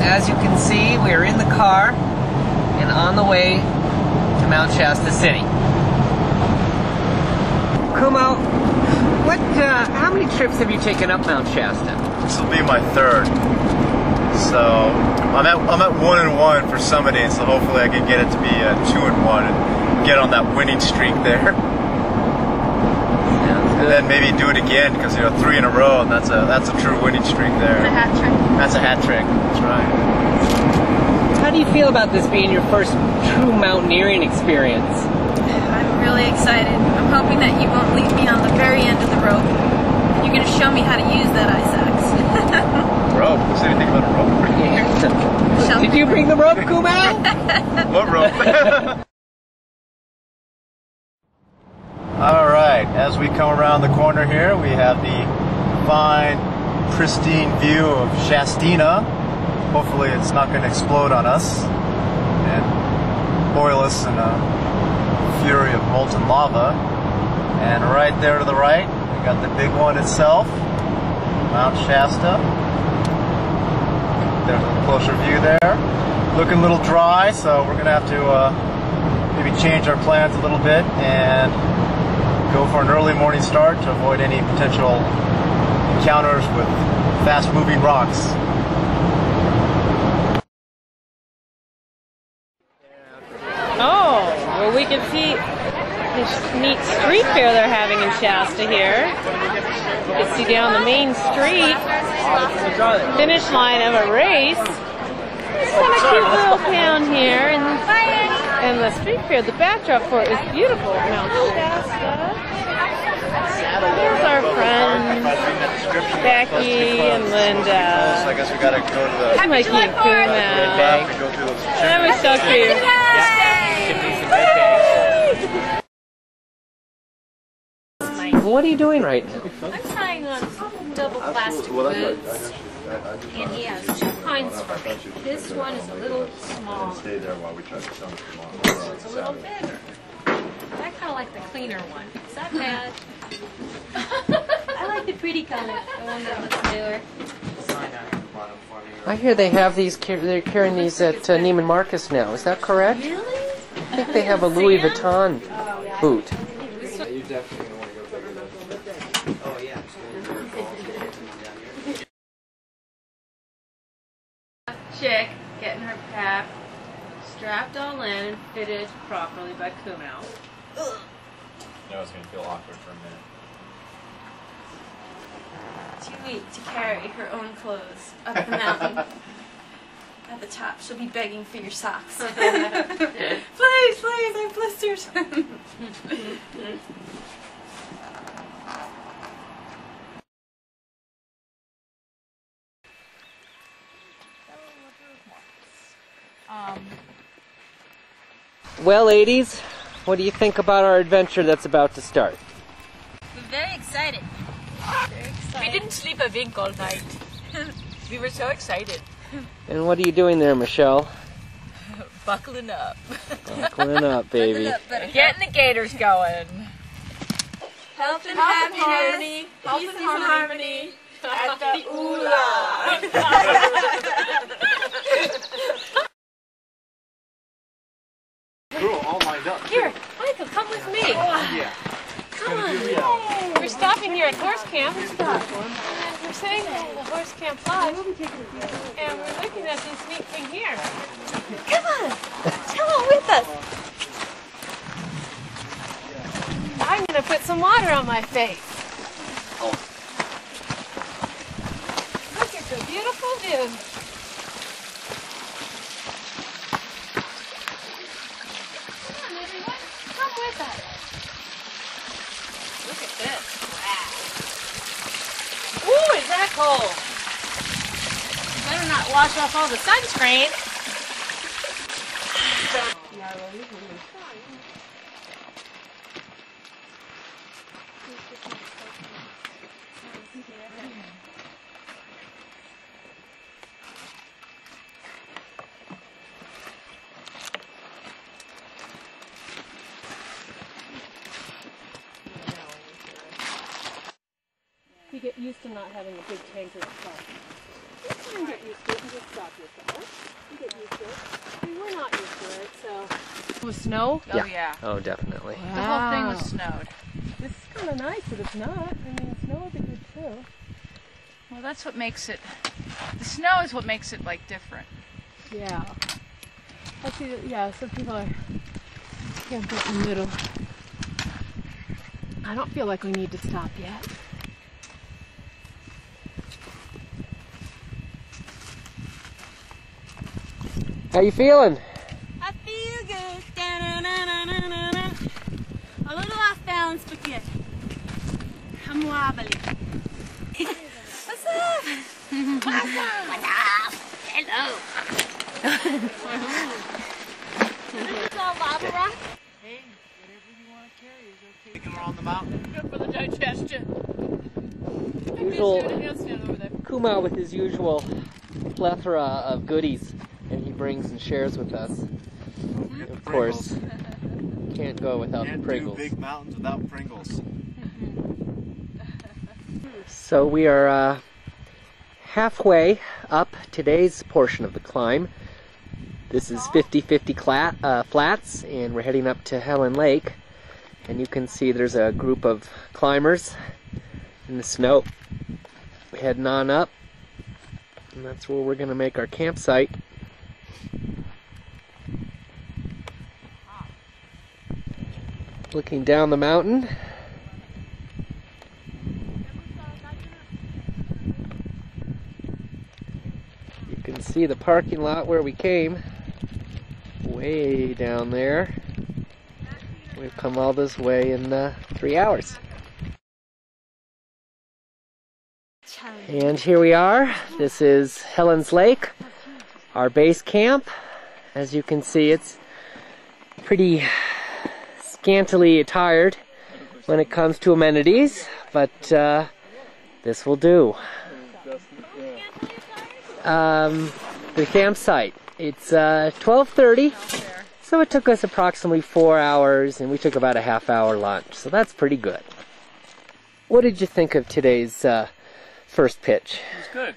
as you can see, we're in the car and on the way to Mount Shasta City. Kumo, how many trips have you taken up Mount Shasta? This will be my third. So I'm at 1-1 for summiting, so hopefully I can get it to be 2-1 and get on that winning streak there. And then maybe do it again, because 3 in a row, and that's a true winning streak there. A hat trick. That's a hat trick. That's right. How do you feel about this being your first true mountaineering experience? I'm really excited. I'm hoping that you won't leave me on the very end of the rope. You're going to show me how to use that ice axe. Rope? Who said anything about a rope? Did you bring the rope, Kumo? What rope? Alright, as we come around the corner here, we have the fine, pristine view of Shastina. Hopefully it's not going to explode on us and boil us in a fury of molten lava. And right there to the right, we got the big one itself, Mount Shasta. There's a closer view there. Looking a little dry, so we're going to have to maybe change our plans a little bit and go for an early morning start to avoid any potential encounters with fast-moving rocks. Oh, well, we can see this neat street fair they're having in Shasta here. You can see down the main street, finish line of a race. It's kind of cute little town here, and the street fair, the backdrop for it is beautiful. Mount Shasta. Here's our friends, Becky and Linda. I guess we gotta go to the... Mikey and Kumo. That was so cute. What are you doing right now? I'm trying on double plastic boots, and he has 2 kinds for me. This one is a little small. Stay there while we try to sell it tomorrow. This one's a little bigger. I kind of like the cleaner one. Is that bad? I like the pretty color, the one that looks newer. I hear they have these. They're carrying these at Neiman Marcus now. Is that correct? Really? I think they have a Louis Vuitton boot. You definitely want to go bigger than that. Oh yeah. Chick getting her cap strapped all in and fitted properly by Kumo. I know it's going to feel awkward for a minute. Too weak to carry her own clothes up the mountain. At the top, she'll be begging for your socks. Please, please, I have blisters. Well, ladies, what do you think about our adventure that's about to start? We're very excited. We didn't sleep a wink all night. We were so excited. And what are you doing there, Michelle? Buckling up. Buckling up, baby. Getting the gators going. Health and happiness. Health and harmony. At the Cool, all lined up. Here, Michael, come with me. Yeah. Come on. We're stopping here at Horse Camp. We're sitting at the Horse Camp Lodge, and we're looking at this neat thing here. Come on, come on with us. I'm going to put some water on my face. Look at the beautiful view. Come on, everyone, come with us. Look at this. Wow. Ooh, is that cold? Better not wash off all the sunscreen. You get used to not having a big tanker of car. You can get used to it and just stop yourself. You get used to it. I mean, we're not used to it, so. With snow? Yeah. Oh yeah. Oh, definitely. The whole thing was snowed. This is kind of nice, but it's not. I mean, snow would be good too. Well, that's what makes it. The snow is what makes it like different. Yeah. I see. Yeah, some people are camped out in the middle. I don't feel like we need to stop yet. How you feeling? I feel good. Da-na-na-na-na-na. A little off balance, but good. I'm wobbly. What's up? What's up? What's up? Hello. It's all lava rock. Hey, whatever you want to carry is okay. Taking her on the mountain. Good for the digestion. Usual Mout with his usual plethora of goodies, and he brings and shares with us. Of course, can't go without the Pringles. Can't do big mountains without Pringles. So we are halfway up today's portion of the climb. This is 50-50 flats, and we're heading up to Helen Lake. And you can see there's a group of climbers in the snow heading on up. And that's where we're going to make our campsite. Looking down the mountain. You can see the parking lot where we came. Way down there. We've come all this way in 3 hours. And here we are. This is Helen's Lake, our base camp. As you can see, it's pretty scantily attired when it comes to amenities, but this will do. The campsite. It's 12:30. So it took us approximately 4 hours, and we took about a half-hour lunch. So that's pretty good. What did you think of today's first pitch? It was good.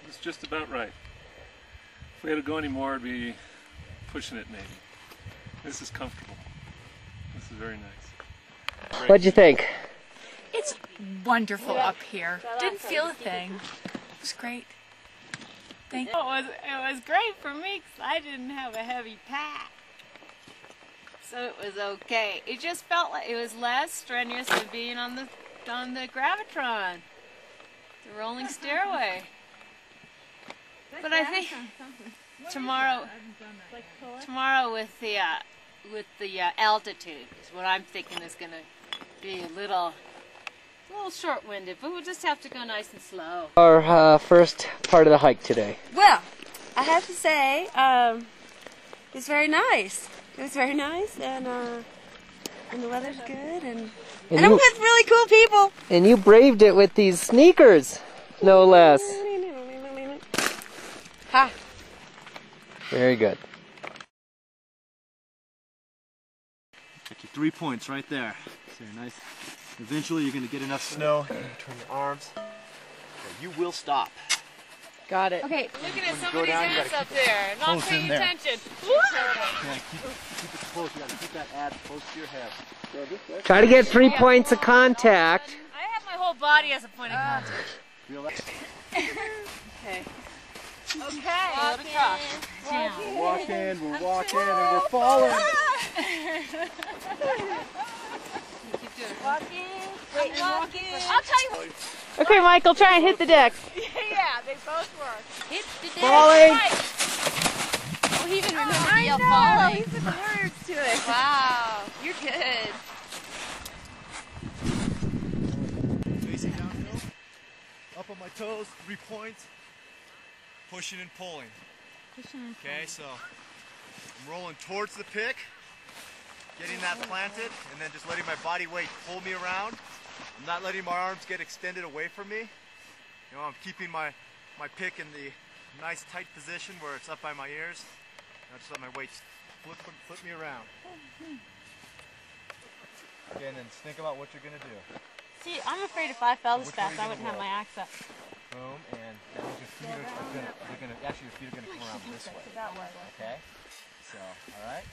It was just about right. If we had to go any more, it'd be pushing it maybe. This is comfortable. This is very nice. Great. What'd you think? It's wonderful up here. Didn't feel a thing. It was great. Thank you. It was great for me because I didn't have a heavy pack. So it was okay. It just felt like it was less strenuous than being on the Gravitron, the rolling stairway. But I think tomorrow with the altitude is what I'm thinking is going to be a little short-winded, but we'll just have to go nice and slow. Our first part of the hike today. Well, I have to say, it was very nice. It was very nice, and the weather's good, and I'm with really cool people. And you braved it with these sneakers, no less. Ha! Very good. Got your 3 points right there. So nice. Eventually you're going to get enough snow, turn your arms, and you will stop. Got it. Okay, looking at somebody's ass up there, not paying attention. Yeah, keep it close. You got to keep that ass close to your head. Try to get 3 points of contact. I have my whole body as a point of contact. Relax. Okay. Okay. We're walking, and we're falling. Walking. Wait, walking. I'll tell you what. Okay, Michael, try and hit the deck. Yeah, they both work. Hit the deck. Falling. Oh, he even remembered to yell falling. He put words to it. Wow, you're good. Facing downhill, up on my toes, 3 points, pushing and pulling. Okay, so I'm rolling towards the pick, getting that planted, and then just letting my body weight pull me around. I'm not letting my arms get extended away from me. You know, I'm keeping my pick in the nice tight position where it's up by my ears. I just let my weight flip me around. Okay, and then think about what you're gonna do. See, I'm afraid if I fell this fast, I wouldn't have my axe up. Boom, and that means your feet actually your feet are gonna come around this way. Okay? So, alright?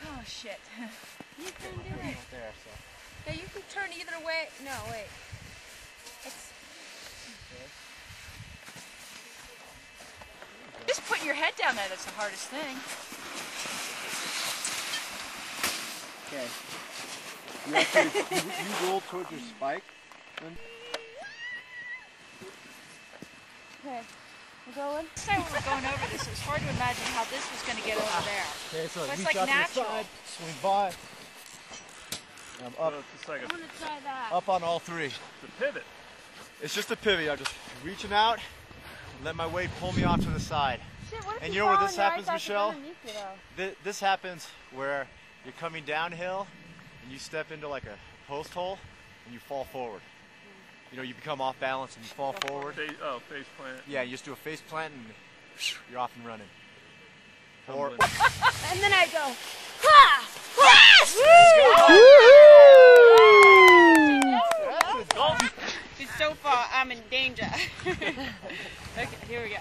Oh shit. You can do it. Right there, so. Yeah, you can turn either way. No, wait. It's Just putting your head down there, that's the hardest thing. Okay. You actually you roll towards your spike. okay. We're going. Last time we were going over this, it was hard to imagine how this was going to get over there. Okay, so But it's reach like out natural. to the side, swing by. I'm up, It's like I'm gonna try that. up on all three. a pivot. It's just a pivot. I'm just reaching out and let my weight pull me off to the side. Shit, what if And you you know where fall this and your happens, eyes Michelle? underneath you, though? This happens where you're coming downhill and you step into like a post hole and you fall forward. You know, you become off balance and you fall forward. Face plant. Yeah, you just do a face plant and you're off and running. Or, And then I go, ha! She's so far, I'm in danger. Okay, here we go.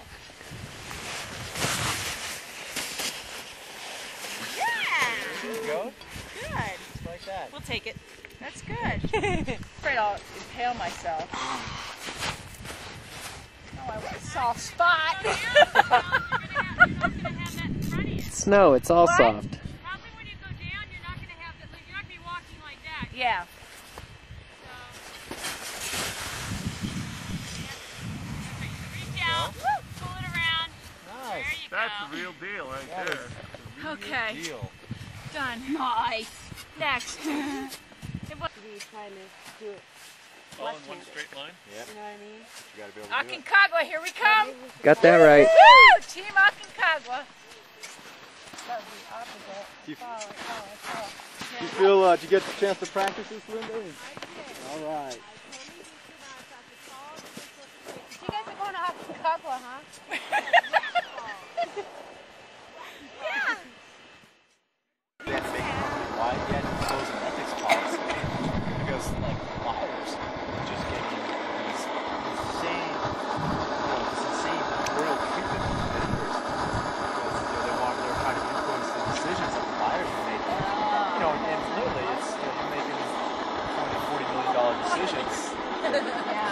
there you go. Good. Just like that. We'll take it. That's good. Afraid I'll impale myself. Oh, I want a soft spot. Snow, it's all soft. Probably when you go down, you're not gonna be walking like that. Yeah. Reach out, pull it around. Nice. There you That's go. the real deal right That there. is The real Okay. deal. Done. Nice. Next. Trying to do it. All in one straight line. Yep. You know what I mean? You gotta be able to do it. Aconcagua, here we come. Got that right. Woo! Team Aconcagua. That was the opposite. Do you- Oh. You feel, did you get the chance to practice this, Linda? All right. You guys are going to Aconcagua, huh? They had to make it why he had to impose an ethics policy because like flyers are just getting these insane, this insane royal treatment from vendors because they're trying to influence the decisions that the flyers are making. You know, and literally it's you're making $20–40 million decisions to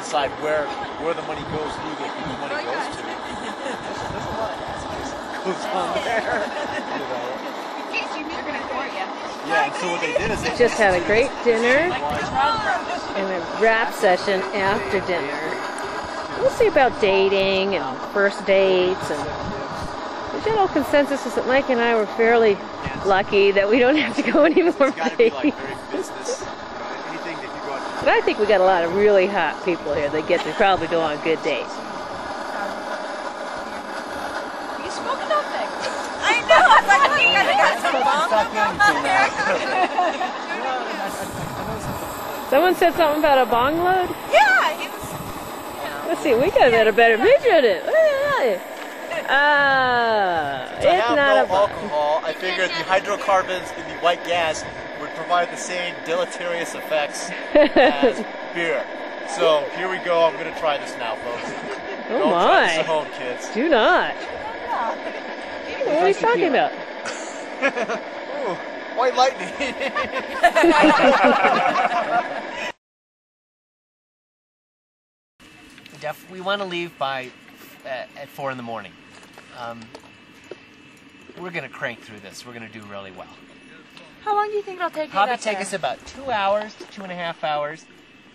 decide where the money goes, who the money goes to. There's a lot of aspects that goes on there. You know. Yeah, and so what they did is they Just had a great dinner and a rap session after dinner. We'll see about dating and first dates. And the general consensus is that Mike and I were fairly lucky that we don't have to go any more it's got to be like dating. very business. Anything that you go out But I think we got a lot of really hot people here that get to probably go on good dates. You smoke nothing. I know. I was like, you guys got some Someone said something about a bong load? Yeah, he was. Let's see, we got a better picture of it. to It's have not no a bong. alcohol, I figured the hydrocarbons in the white gas would provide the same deleterious effects as beer. So here we go. I'm going to try this now, folks. Oh Don't try this my. at home, kids. Do not. What are you talking about? Ooh, white lightning. Jeff, we want to leave by at 4 in the morning. We're going to crank through this. We're going to do really well. How long do you think it'll take you Probably to get take there? us about 2 hours to 2.5 hours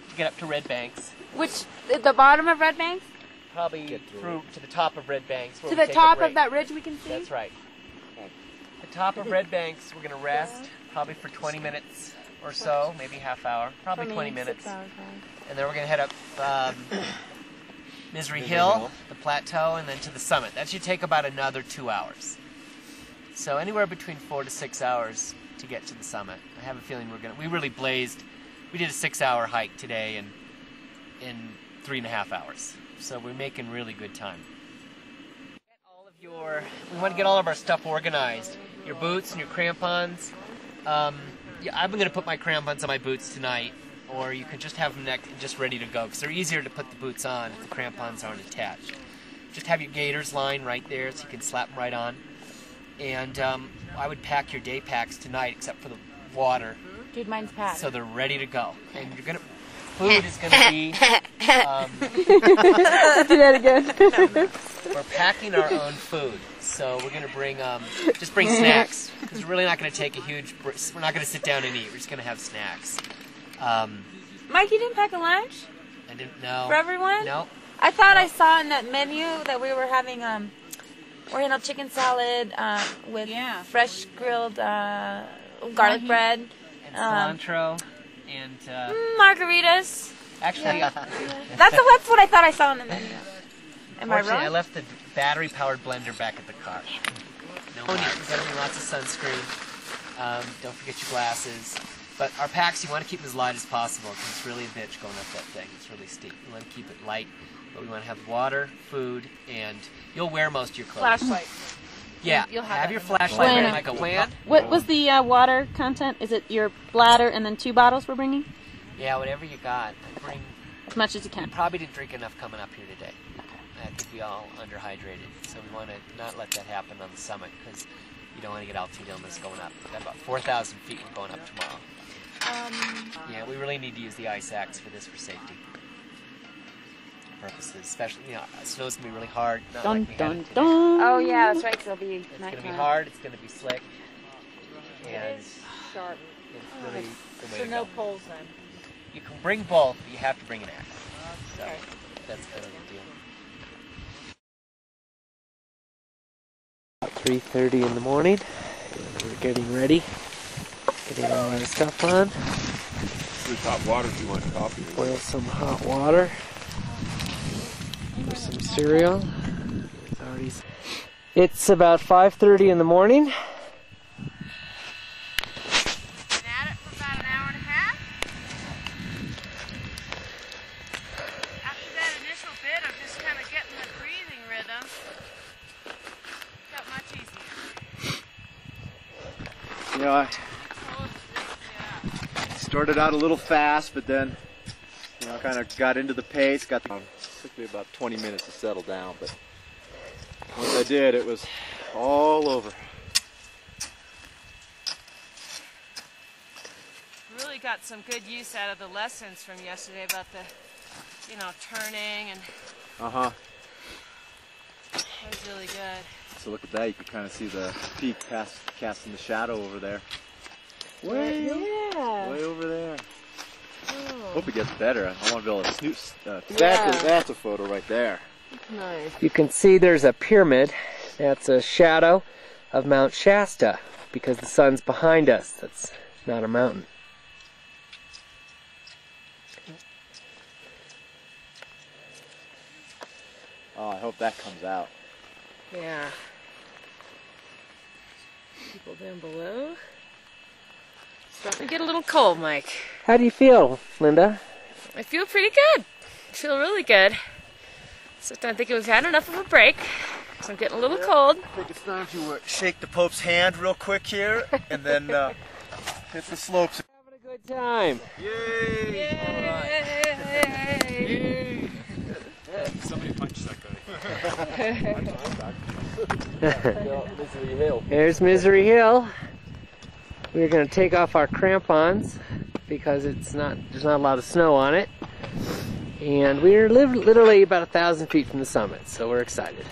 to get up to Red Banks. Which, the bottom of Red Banks? Probably through to the top of Red Banks. where To we the take a top break. of that ridge we can see? That's right. The top of Red Banks, we're going to rest probably for 20 minutes or so, maybe half hour, probably 20 minutes. And then we're going to head up Misery Hill, the plateau, and then to the summit. That should take about another 2 hours. So anywhere between 4 to 6 hours to get to the summit. I have a feeling we really blazed. We did a 6-hour hike today in 3.5 hours. So we're making really good time. We want to get all of our stuff organized. Your boots and your crampons. Yeah, I'm going to put my crampons on my boots tonight, or you can just have them just ready to go because they're easier to put the boots on if the crampons aren't attached. Just have your gaiters line right there so you can slap them right on. And I would pack your day packs tonight except for the water. Dude, mine's packed. So they're ready to go. And you're gonna, food is gonna be. Do that again. We're packing our own food, so we're gonna bring just bring snacks because we're really not gonna take a huge. We're not gonna sit down and eat. We're just gonna have snacks. Mike, you didn't pack a lunch I didn't know. for everyone? No. I thought I saw in that menu that we were having Oriental chicken salad with fresh grilled garlic bread. And cilantro and. Margaritas. Actually, That's what I thought I saw in the menu. Am I fortunately, wrong? I left the battery-powered blender back at the car. No need. We've got to bring lots of sunscreen. Don't forget your glasses. But our packs, you want to keep them as light as possible because it's really a bitch going up that thing. It's really steep. You want to keep it light, but we want to have water, food, and you'll wear most of your clothes. Flashlight. Yeah, You'll have that your in flashlight Plan. ready like a lamp. What was the water content? Is it your bladder and then 2 bottles we're bringing? Yeah, whatever you got. Bring. As much as you can. Probably didn't drink enough coming up here today. I think we all underhydrated, so we want to not let that happen on the summit because you don't want to get altitude illness going up. We've got about 4,000 feet we're going up tomorrow. Yeah, we really need to use the ice axe for this for safety purposes, especially, snow's going to be really hard. Not Dun, like we had dun, it today. dun. Oh yeah, that's right. Cause it'll be It's going to be nighttime. hard, it's going to be slick, and Sharp. it's really the way So to no go. poles then. You can bring both, but you have to bring an axe. So that's kind of the deal. 3:30 in the morning, and we're getting ready, getting all our stuff on. There's hot water if you want coffee. Boil some hot water for some cereal. It's about 5:30 in the morning. Been at it for about an hour and a half. After that initial bit of just kind of getting the breathing rhythm, got much easier. You know, I started out a little fast, but then, kind of got into the pace. It took me about 20 minutes to settle down, but once I did, it was all over. Really got some good use out of the lessons from yesterday about the, turning and it was really good. So look at that, you can kind of see the peak casting the shadow over there. Way over there. Hope it gets better. I want to be able to snoop. That's a photo right there. Nice. You can see there's a pyramid. That's a shadow of Mount Shasta because the sun's behind us. That's not a mountain. Oh, I hope that comes out. Yeah. People down below. Starting to get a little cold, Mike. How do you feel, Linda? I feel pretty good. I feel really good. So I think we've had enough of a break. So I'm getting a little cold. I think it's time to shake the Pope's hand real quick here, and then hit the slopes. Having a good time. Yay! Yay! Somebody punch that guy. There's Misery Hill. We're going to take off our crampons because there's not a lot of snow on it. And we're literally about 1,000 feet from the summit, so we're excited.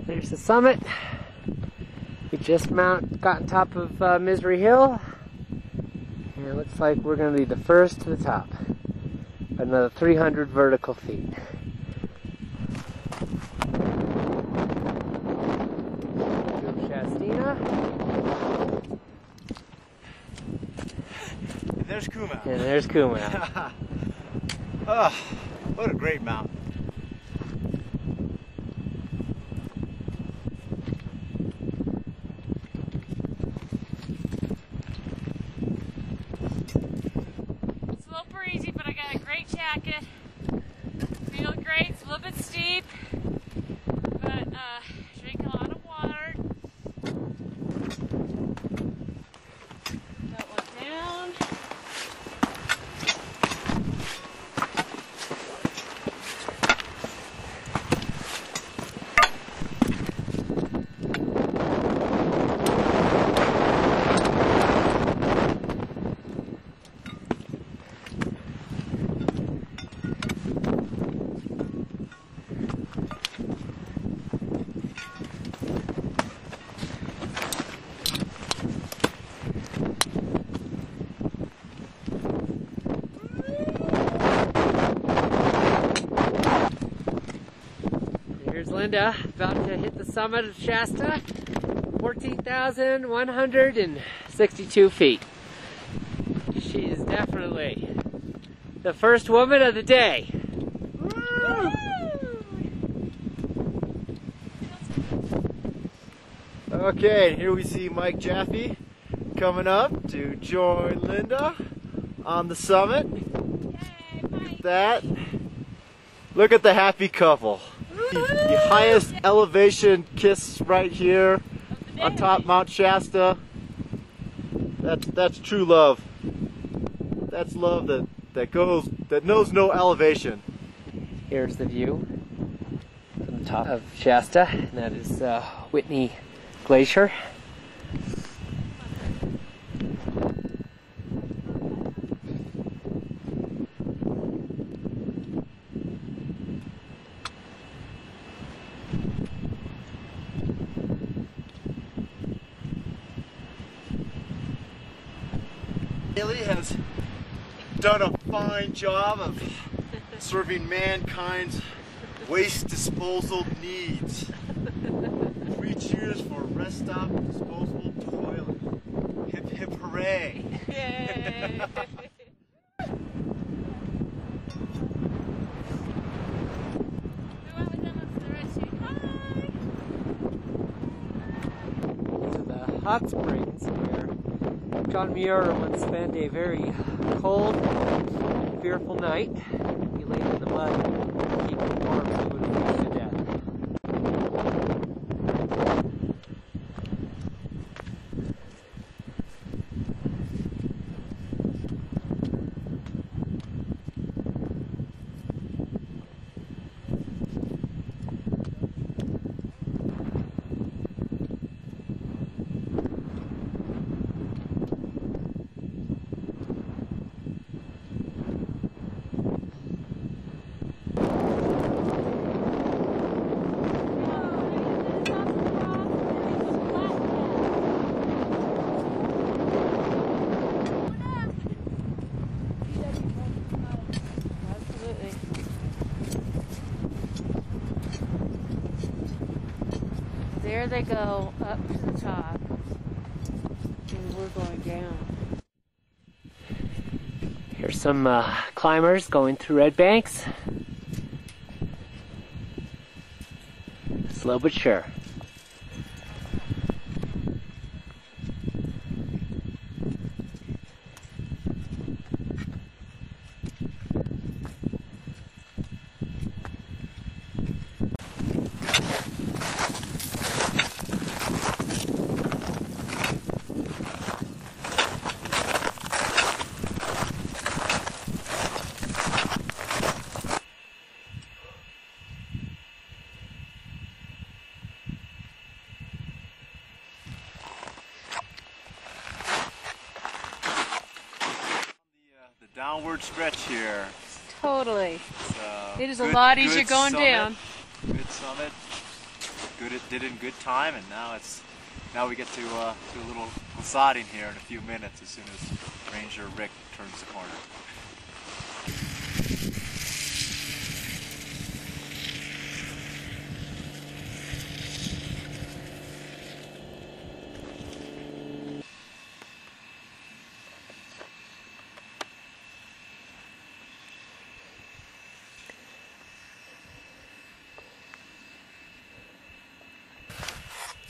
There's the summit. We just got on top of Misery Hill. And it looks like we're going to be the first to the top. Another 300 vertical feet. Shastina. And there's Kuma. And there's Kuma. Oh, what a great mountain. steep, but drink a lot of water. That one down. Here's Linda, about to hit the summit of Shasta, 14,162 feet. She is definitely the first woman of the day. Okay, here we see Mike Jaffe coming up to join Linda on the summit. Look at that. Look at the happy couple. The highest elevation kiss right here on top Mount Shasta. That's true love. That's love that knows no elevation. Here's the view from the top of Shasta, and that is Whitney Glacier. Haley has done a fine job of serving mankind's waste disposal needs. 3 cheers for Rest Stop Disposable Toilet. Hip hip hooray! Yay! These are the hot springs where John Muir once spent a very cold, fearful night. He laid in the mud to keep warm so he would freeze to death. There they go up to the top, and we're going down. Here's some climbers going through red banks. Slow but sure. Downward stretch here. Totally. It is a Good- lot good easier going summit. down. Good summit. Good, it did in good time, and now we get to do a little glissading here in a few minutes as soon as Ranger Rick turns the corner.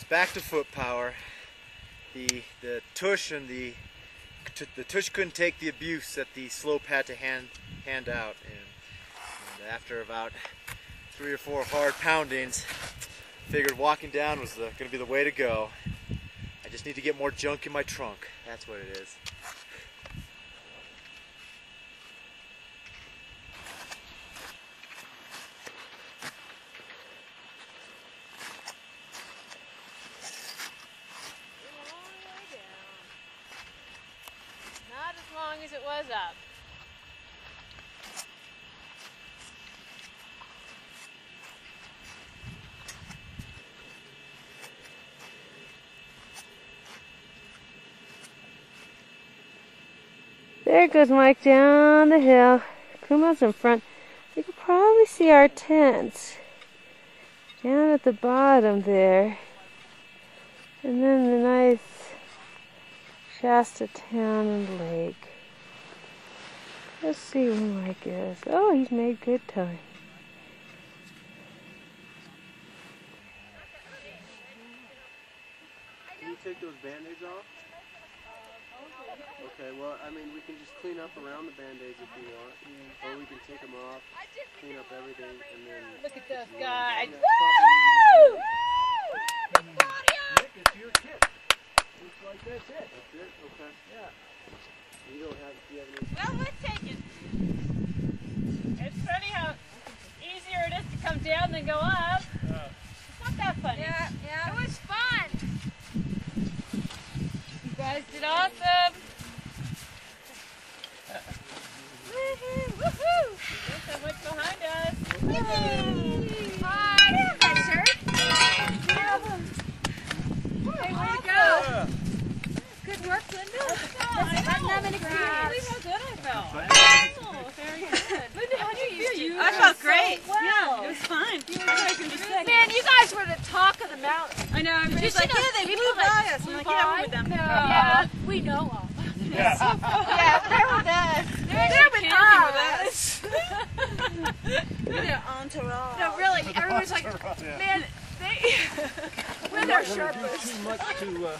Back to foot power. The tush and the tush couldn't take the abuse that the slope had to hand out, and after about 3 or 4 hard poundings, figured walking down was going to be the way to go. I just need to get more junk in my trunk. That's what it is. Not as long as it was up. There goes Mike down the hill. Kuma's in front. You can probably see our tents down at the bottom there. And then the nice Shasta town and lake. Let's see where Mike is. Oh, he's made good time. Can you take those band-aids off? Okay, well, I mean, we can just clean up around the band-aids if you want. Or we can take them off, clean up everything, and then... Look at those guys. Yeah. Woo! Nick, it's your kit. Looks like that's it. That's it? Okay. Yeah. You don't have, do you have any... Well, let's take it. It's funny how easier it is to come down than go up. It's not that funny. Yeah. It was fun. You guys did awesome. Woohoo! Woohoo! There's so much behind us. Woohoo! Hi. Sir. Hey, way to go. Good work, Linda. I didn't have any can't believe how good I felt. Oh, very good. Linda, how do you feel? I felt great. Well. Yeah, it was fun. Man, you guys were the talk of the mountain. I know. Everybody's like, yeah, they flew by us. I'm like, yeah, we're with them. Yeah, we know them. Yeah. Yeah, they're with us. They're with us. We're their entourage. No, really, everyone's like, man, we're their Sherpas. Too much to...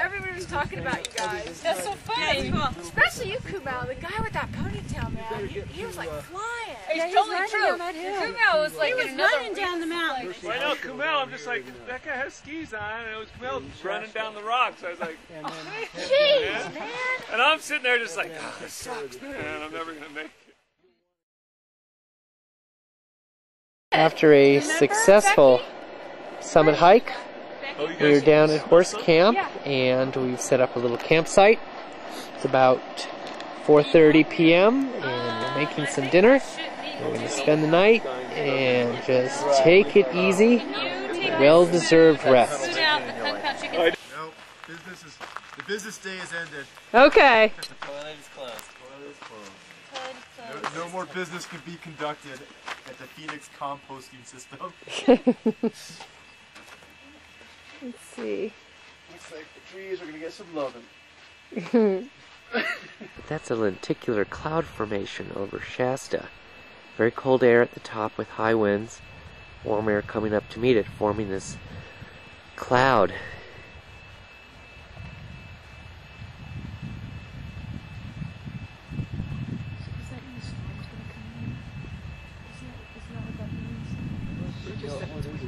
Everybody was talking about you guys. That's so funny. Especially you, Kumail. The guy with that ponytail, man. He was like flying. It's totally true. Kumail was like in another running down the mountain. Well, I know Kumail, I'm just like, that guy has skis on, and it was Kumail running down the rocks. I was like, Jeez, man. and I'm sitting there just like, oh, this sucks, man. I'm never going to make it. After a successful summit hike, Oh, you we're guys down at Horse Camp and we've set up a little campsite. It's about 4:30 p.m. and we're making some dinner. We're going to spend the night and just take it easy. Well-deserved rest. No, the business day has ended. Okay. Toilet is closed. No more business can be conducted at the Phoenix composting system. Let's see. Looks like the trees are going to get some loving. That's a lenticular cloud formation over Shasta. Very cold air at the top with high winds. Warm air coming up to meet it, forming this cloud.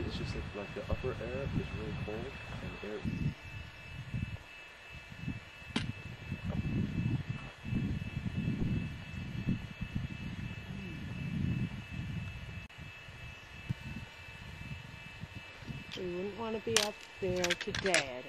It's just like the upper air is really cold and air. We wouldn't want to be up there today, I